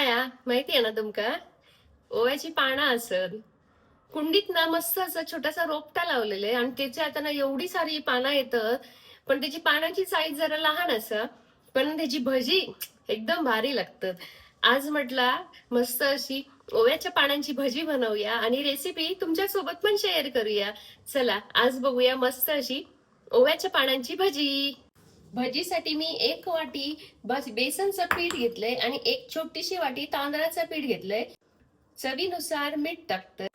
काय माहितीये ना तुमका? ओव्याची पानं असत कुंडीत ना मस्त असं छोटासा रोपटा लावलेले आणि त्याच्या आता ना एवढी सारी पानं येतात. पण त्याची पानाची साईज जरा लहान असा, पण त्याची भजी एकदम भारी लागतात. आज म्हटला मस्त अशी ओव्याच्या पानांची भजी बनवूया आणि रेसिपी तुमच्या सोबत पण शेअर करूया. चला आज बघूया मस्त अशी ओव्याच्या पानांची भजी. भजीसाठी मी 1 वाटी बेसनचं पीठ घेतलंय आणि एक छोटीशी वाटी तांदळाचं पीठ घेतलंय. चवीनुसार मीठ टाकतोय.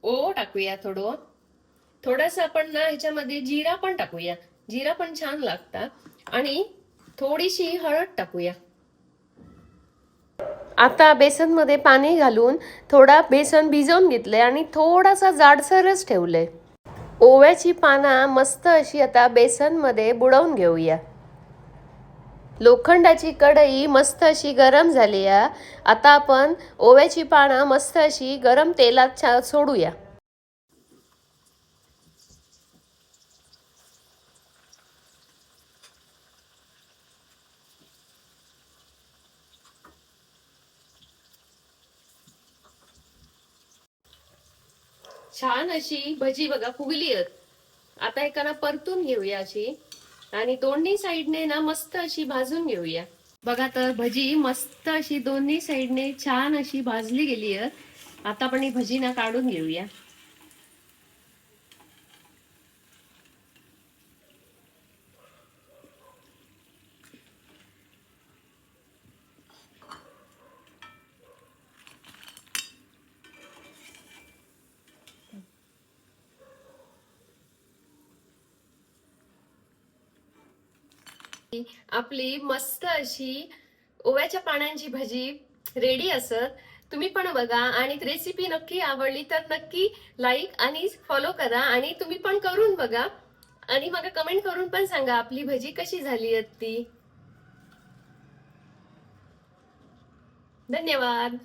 ओवा टाकूया थोडस आपण ना ह्याच्यामध्ये जिरा पण टाकूया. जिरा पण छान लागतात आणि थोडीशी हळद टाकूया. आता बेसन मध्ये पाणी घालून थोडा बेसन भिजवून घेतलंय आणि थोडासा जाडसरच ठेवलंय. ओव्याची पानं मस्त अशी आता बेसन मध्ये बुडवून घेऊया. लोखंडाची कढई मस्त अशी गरम झाली आहे. आता आपण ओव्याची पानं मस्त अशी गरम तेलात सोडूया. छान अशी भजी बघा फुगली आहेत. आता एकाला परतून घेऊया अशी आणि दोन्ही साईडने ना मस्त अशी भाजून घेऊया. बघा तर भजी मस्त अशी दोन्ही साईडने छान अशी भाजली गेली आहे. आता आपण ही भजी ना काढून घेऊया. आपली मस्त अशी ओव्याच्या पानांची भजी रेडी असत. तुम्ही पण बघा आणि रेसिपी नक्की आवडली तर नक्की लाईक आणि फॉलो करा आणि तुम्ही पण करून बघा आणि मला कमेंट करून पण सांगा आपली भजी कशी झाली ती. धन्यवाद.